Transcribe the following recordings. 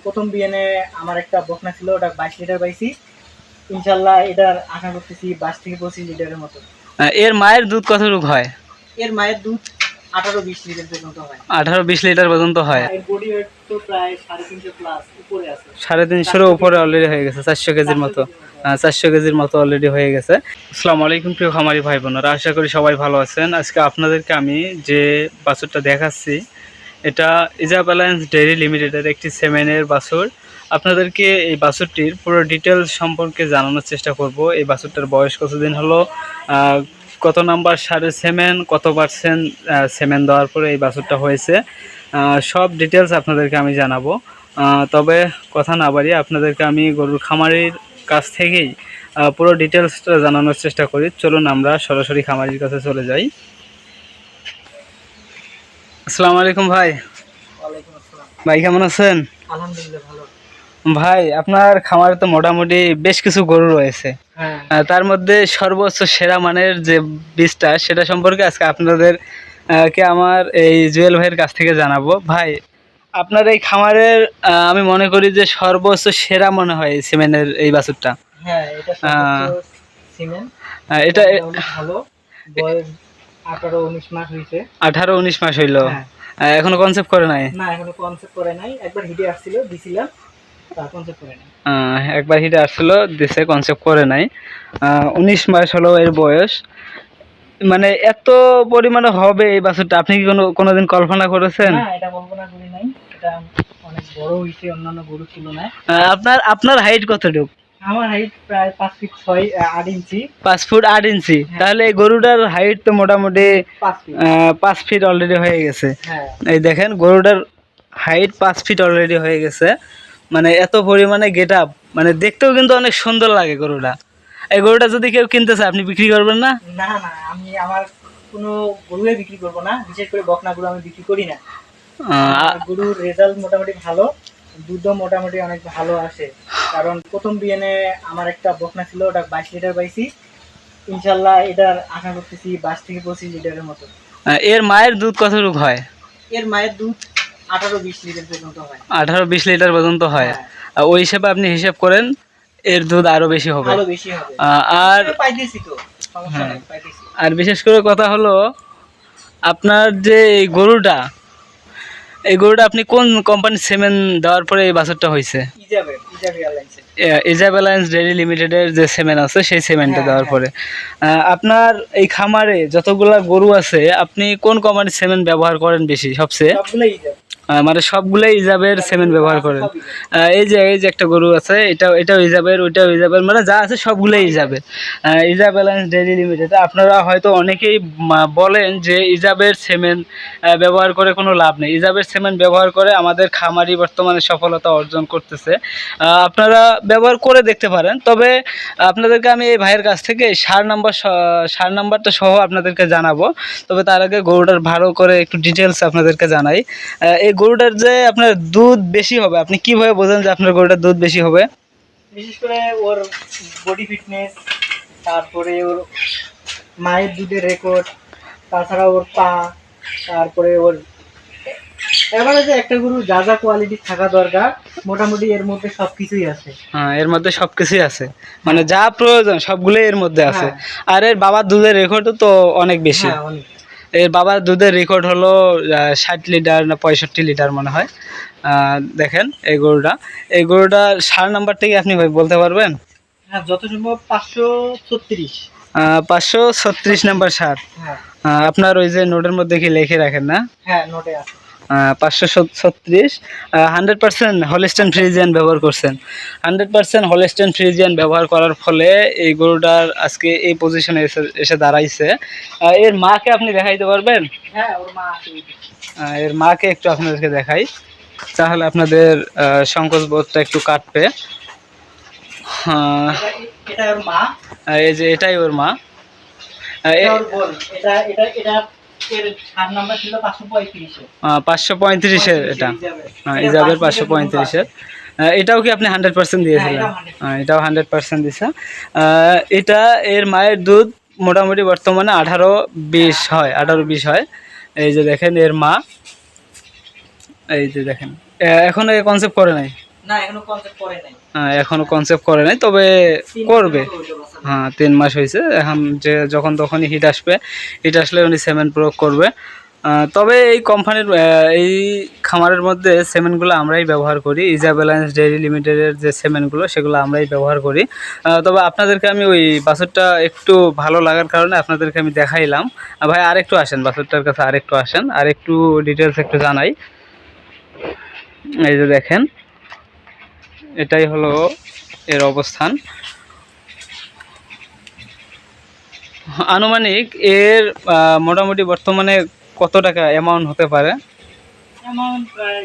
প্রথম বিয়ানে আমার একটা বকনা ছিল, ওটা 22 লিটার পাইছি। ইনশাল্লাহ এটার আশা করতেছি 22 থেকে 25 লিটারের মতো। এর মায়ের দুধ কতটুকু হয়? এর মায়ের দুধ 18-20 লিটার পর্যন্ত হয়। 18-20 লিটার পর্যন্ত হয়। এর বডি ওয়েট তো প্রায় 350 প্লাস উপরে আছে। 350-এর উপরে অলরেডি হয়ে গেছে, 400 কেজির মতো। 400 কেজির মতো অলরেডি হয়ে গেছে। আসসালামু আলাইকুম প্রিয় খামারি ভাই বোনেরা, আশা করি সবাই ভালো আছেন। আজকে আপনাদেরকে আমি যে বাছুরটা দেখাচ্ছি, এটা ইজাব অ্যালায়েন্স ডেইরি লিমিটেডের একটি সেমেনের বাছুর। আপনাদেরকে এই বাছুরটির পুরো ডিটেলস সম্পর্কে জানানোর চেষ্টা করব। এই বাছুরটার বয়স কতদিন হলো, কত নাম্বার সারের সেমেন, কত পার্সেন্ট সেমেন দেওয়ার পরে এই বাছুরটা হয়েছে, সব ডিটেলস আপনাদেরকে আমি জানাবো। তবে কথা না বাড়িয়ে আপনাদেরকে আমি গরুর খামারির কাছ থেকেই পুরো ডিটেলসটা জানানোর চেষ্টা করি। চলুন আমরা সরাসরি খামারির কাছে চলে যাই। আসসালামু আলাইকুম ভাই। ওয়ালাইকুম আসসালাম। ভাই কেমন আছেন? আলহামদুলিল্লাহ ভালো। ভাই আপনার খামারে তো মোটামুটি বেশ কিছু গরু রয়েছে, হ্যাঁ। তার মধ্যে সর্বোচ্চ সেরা মানের যে বীজটা সেটা সম্পর্কে আজকে আপনাদের কে আমার এই জুয়েল ভাইয়ের কাছ থেকে জানাবো। ভাই আপনার এই খামারের আমি মনে করি যে সর্বোচ্চ সেরা মনে হয় এই সিমেন্টের এই বাছুরটা। হ্যাঁ, এটা সর্বোচ্চ সিমেন্ট। এটা অনেক ভালো। বয়স 18-19 মাস হয়েছে। 18-19 মাস হইলো। হ্যাঁ। এখনো কনসেপ্ট করে নাই? না, এখনো কনসেপ্ট করে নাই। একবার হিটে আসছিল, দিছিলাম, তার কনসেপ্ট করে নাই। একবার হিটে আসছিল, দিছে, কনসেপ্ট করে নাই। 19 মাস হলো এর বয়স। মানে এত পরিমাণে হবে এই বাছুরটা, আপনি কি কোনোদিন কল্পনা করেছেন? না, এটা কল্পনা করি নাই। এটা অনেক বড় হইছে, অন্যান্য গরু ছিল না। আপনার হাইট কতটুকু? আমার হাইট প্রায় 5 ফিট 8 ইঞ্চি। 5 ফুট 8 ইঞ্চি। হ্যাঁ। তাহলে এই গরুটার হাইট তো মোটামুটি 5 ফিট। 5 ফিট অলরেডি হয়ে গেছে। হ্যাঁ। এই দেখেন গরুটার হাইট 5 ফিট অলরেডি হয়ে গেছে। মানে এত পরিমাণে গেট আপ, মানে দেখতেও কিন্তু অনেক সুন্দর লাগে গরুটা। এই গরুটা যদি কেউ কিনতে চায় আপনি বিক্রি করবেন না? না না, আমি আমার কোনো গরুই বিক্রি করব না, বিশেষ করে বকনা গরু আমি বিক্রি করি না। গরুর রেজাল্ট মোটামুটি ভালো, দুধও মোটামুটি অনেক ভালো আসে। কারণ প্রথম বিয়ানে আমার একটা বকনা ছিল, ওটা 22 লিটার পাইছি। ইনশাল্লাহ এটার আশা করতেছি 22 থেকে 25 লিটারের মতো। এর মায়ের দুধ কতটুকু হয়? এর মায়ের দুধ 18-20 লিটার পর্যন্ত হয়। 18-20 লিটার পর্যন্ত হয়। হ্যাঁ। ওই হিসেবে আপনি হিসাব করেন এর দুধ আরো বেশি হবে। আরো বেশি হবে। আর পাইতেছি তো, সমস্যা নাই, পাইতেছি। আর বিশেষ করে কথা হলো, আপনার যে এই গরুটা আপনি কোন কোম্পানির সেমেন্ট দেওয়ার পরে এই বাছুরটা হয়েছে? ইজাব অ্যালায়েন্স ডেইরি লিমিটেডের যে সেমেন্ট আছে সেই সেমেন্টটা দেওয়ার পরে। আপনার এই খামারে যতগুলা গরু আছে আপনি কোন কোম্পানির সেমেন্ট ব্যবহার করেন বেশি সবচেয়ে? মানে সবগুলাই ইজাবের সিমেন্ট ব্যবহার করেন? এই যে একটা গরু আছে, এটাও ইজাবের, ওইটাও ইজাবের, মানে যা আছে সবগুলাই ইজাবের। ইজাব অ্যালায়েন্স ডেইরি লিমিটেড। আপনারা হয়তো অনেকেই বলেন যে ইজাবের সিমেন্ট ব্যবহার করে কোনো লাভ নেই। ইজাবের সিমেন্ট ব্যবহার করে আমাদের খামারি বর্তমানে সফলতা অর্জন করতেছে। আপনারা ব্যবহার করে দেখতে পারেন। তবে আপনাদেরকে আমি এই ভাইয়ের কাছ থেকে সার নাম্বারটা সহ আপনাদেরকে জানাবো। তবে তার আগে গরুটার ভালো করে একটু ডিটেলস আপনাদেরকে জানাই। এই গরুটার যে আপনার দুধ বেশি হবে, আপনি কিভাবে বোঝেন যে আপনার গরুটার দুধ বেশি হবে? বিশেষ করে ওর বডি ফিটনেস, তারপরে ওর মায়ের দুধের রেকর্ড, তাছাড়া ওর পা, তারপরে ওর এভারেজে একটা গরু যা যা কোয়ালিটি থাকা দরকার মোটামুটি এর মধ্যে সবকিছুই আছে। হ্যাঁ, এর মধ্যে সবকিছুই আছে, মানে যা প্রয়োজন সবগুলোই এর মধ্যে আছে। আর এর বাবার দুধের রেকর্ডও তো অনেক বেশি। এর বাবার দুধের রেকর্ড হলো 60 লিটার না 65 লিটার মনে হয়। দেখেন এই গরুটার সার নাম্বারটা কি আপনি ভাই বলতে পারবেন? হ্যাঁ, যত সম্ভব 536। 536 নাম্বার সার। আপনার ওই যে নোটের মধ্যে কি লিখে রাখেন না? হ্যাঁ, নোটে আছে। 536। 100% হলস্টেইন ফ্রিজিয়ান ব্যবহার করছেন। 100% হলস্টেইন ফ্রিজিয়ান ব্যবহার করার ফলে এই গরুটার আজকে এই পজিশনে এসে দাঁড়াইছে। এর মাকে আপনি দেখাইতে পারবেন? হ্যাঁ, ওর মা আছে। এর মাকে একটু আপনাদেরকে দেখাই, তাহলে আপনাদের সংকোচ বোধটা একটু কাটবে। এটা ওর মা। এই যে এটাই ওর মা। এর সার নাম্বার ছিল 535 এর। এটা ইজাবের 535 এর। এটাও কি আপনি 100% দিয়েছিলেন? এটাও 100% দিছে। এটা এর মায়ের দুধ মোটামুটি বর্তমানে 18-20 হয়, 18-20 হয়। এই যে দেখেন এর মা, এই যে দেখেন এখনো কনসেপ্ট করে নাই। না এখনো কনসেপ্ট করে নাই। এখনো কনসেপ্ট করে নাই, তবে করবে। হ্যাঁ 3 মাস হয়েছে, এখন যে যখন তখনই হিট আসবে, হিট আসলে উনি সিমেন্ট প্রয়োগ করবে। তবে এই কোম্পানির এই খামারের মধ্যে সিমেন্টগুলো আমরাই ব্যবহার করি, ইজা ব্যালেন্স ডেইরি লিমিটেডের যে সিমেন্টগুলো সেগুলো আমরাই ব্যবহার করি। তবে আপনাদেরকে আমি ওই বাছুরটা একটু ভালো লাগার কারণে আপনাদেরকে আমি দেখাইলাম। ভাই আরেকটু আসেন, বাছুরটার কাছে আরেকটু আসেন, আর একটু ডিটেলস একটু জানাই। এই যে দেখেন, এটাই হলো এর অবস্থান। আনুমানিক এর মোটামুটি বর্তমানে কত টাকা অ্যামাউন্ট হতে পারে? অ্যামাউন্ট প্রায়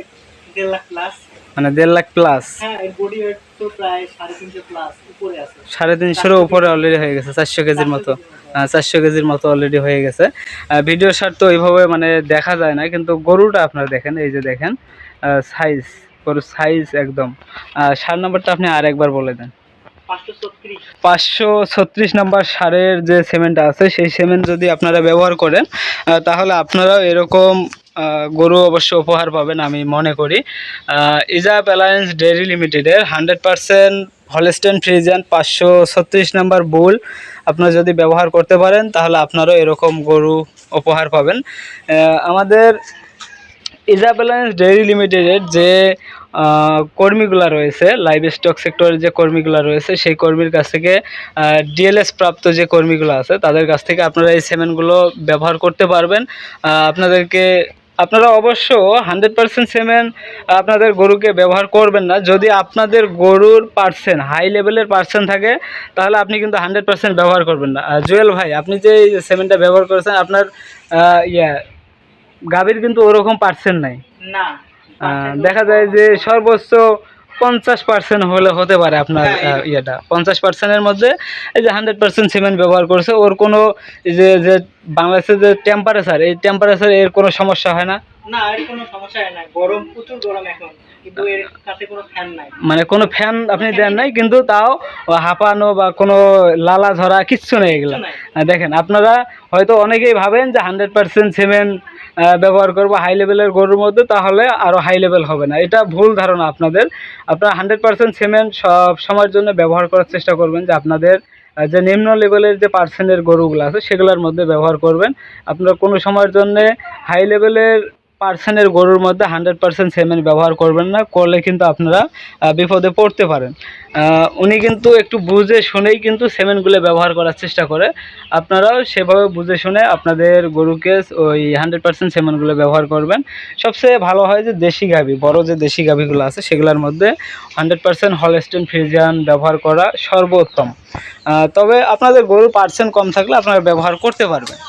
1.5 লাখ প্লাস। মানে 1.5 লাখ প্লাস। হ্যাঁ এর বডি ওয়েট তো প্রায় 350 প্লাস উপরে আছে। 350 উপরে অলরেডি হয়ে গেছে, 400 কেজির মতো। 400 কেজির মতো অলরেডি হয়ে গেছে। ভিডিও শার্ট তো ওইভাবে মানে দেখা যায় না, কিন্তু গরুটা আপনারা দেখেন, এই যে দেখেন সাইজ, গরুর সাইজ একদম। 7 নাম্বারটা আপনি আর একবার বলে দেন। 536 নাম্বার সারের যে সিমেন্ট আছে, সেই সিমেন্ট যদি আপনারা ব্যবহার করেন তাহলে আপনারাও এরকম গরু অবশ্য উপহার পাবেন আমি মনে করি। ইজা অ্যালায়েন্স ডেইরি লিমিটেডের 100% হলস্টেইন ফ্রিজিয়ান 536 নাম্বার বুল আপনারা যদি ব্যবহার করতে পারেন তাহলে আপনারাও এরকম গরু উপহার পাবেন। আমাদের ইজা অ্যালায়েন্স ডেইরি লিমিটেডের যে কর্মীগুলো রয়েছে, লাইভ স্টক সেক্টরের যে কর্মীগুলো রয়েছে, সেই কর্মীর কাছ থেকে ডিএলএস প্রাপ্ত যে কর্মীগুলো আছে তাদের কাছ থেকে আপনারা এই সিমেন্টগুলো ব্যবহার করতে পারবেন। আপনারা অবশ্য 100% সিমেন্ট আপনাদের গরুকে ব্যবহার করবেন না। যদি আপনাদের গরুর পার্সেন্ট হাই লেভেলের পার্সেন্ট থাকে তাহলে আপনি কিন্তু 100% ব্যবহার করবেন না। জুয়েল ভাই, আপনি যে এই সিমেন্টটা ব্যবহার করেছেন, আপনার গাভীর কিন্তু ওরকম পার্সেন্ট নাই না। দেখা যায় যে সর্বোচ্চ 50% হলে হতে পারে আপনার ইয়েটা। 50%-এর মধ্যে এই যে 100% সিমেন্ট ব্যবহার করছে, ওর কোনো যে যে বাংলাদেশের যে টেম্পারেচার, এই টেম্পারেচার এর কোনো সমস্যা হয় না। না এর কোনো সমস্যা হয় না, গরম প্রচুর গরম এখন, কিন্তু এর কাছে কোনো ফ্যান নাই। মানে কোনো ফ্যান আপনি দেন নাই, কিন্তু তাও হাঁপানো বা কোনো লালা ঝরা কিচ্ছু নেই এগুলো। দেখেন, আপনারা হয়তো অনেকেই ভাবেন যে 100% সিমেন্ট ব্যবহার করবো হাই লেভেলের গরুর মধ্যে, তাহলে আরও হাই লেভেল হবে না। এটা ভুল ধারণা আপনাদের। আপনারা 100% সিমেন্ট সব সময়ের জন্য ব্যবহার করার চেষ্টা করবেন, যে আপনাদের যে নিম্ন লেভেলের যে পার্সেন্টের গরুগুলো আছে সেগুলোর মধ্যে ব্যবহার করবেন। আপনারা কোনো সময়ের জন্য হাই লেভেলের পার্সেন্টের গরুর মধ্যে 100% সিমেন্ট ব্যবহার করবেন না, করলে কিন্তু আপনারা বিপদে পড়তে পারেন। উনি কিন্তু একটু বুঝে শুনেই কিন্তু সিমেন্টগুলো ব্যবহার করার চেষ্টা করে। আপনারাও সেভাবে বুঝে শুনে আপনাদের গরুকে ওই 100% সিমেন্টগুলো ব্যবহার করবেন। সবচেয়ে ভালো হয় যে দেশি গাভী, বড় যে দেশি গাভীগুলো আছে সেগুলোর মধ্যে 100% হলস্টেইন ফ্রিজিয়ান ব্যবহার করা সর্বোত্তম। তবে আপনাদের গরুর পার্সেন্ট কম থাকলে আপনারা ব্যবহার করতে পারবেন,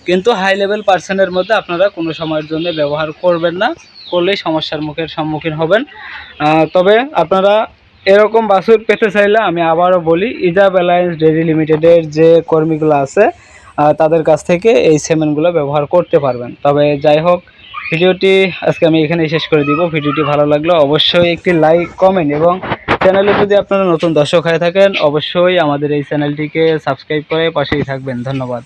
কিন্তু হাই লেভেল পার্সেন্টের মধ্যে আপনারা কোনো সময়ের জন্য ব্যবহার করবেন না, করলেই সমস্যার সম্মুখীন হবেন। তবে আপনারা এরকম বাছুর পেতে চাইলে আমি আবারও বলি, ইজা অ্যালায়েন্স ডেইরি লিমিটেডের যে কর্মীগুলো আছে তাদের কাছ থেকে এই সিমেন্টগুলো ব্যবহার করতে পারবেন। তবে যাই হোক, ভিডিওটি আজকে আমি এখানেই শেষ করে দিব। ভিডিওটি ভালো লাগলে অবশ্যই একটি লাইক, কমেন্ট, এবং চ্যানেলে যদি আপনারা নতুন দর্শক হয়ে থাকেন অবশ্যই আমাদের এই চ্যানেলটিকে সাবস্ক্রাইব করে পাশেই থাকবেন। ধন্যবাদ।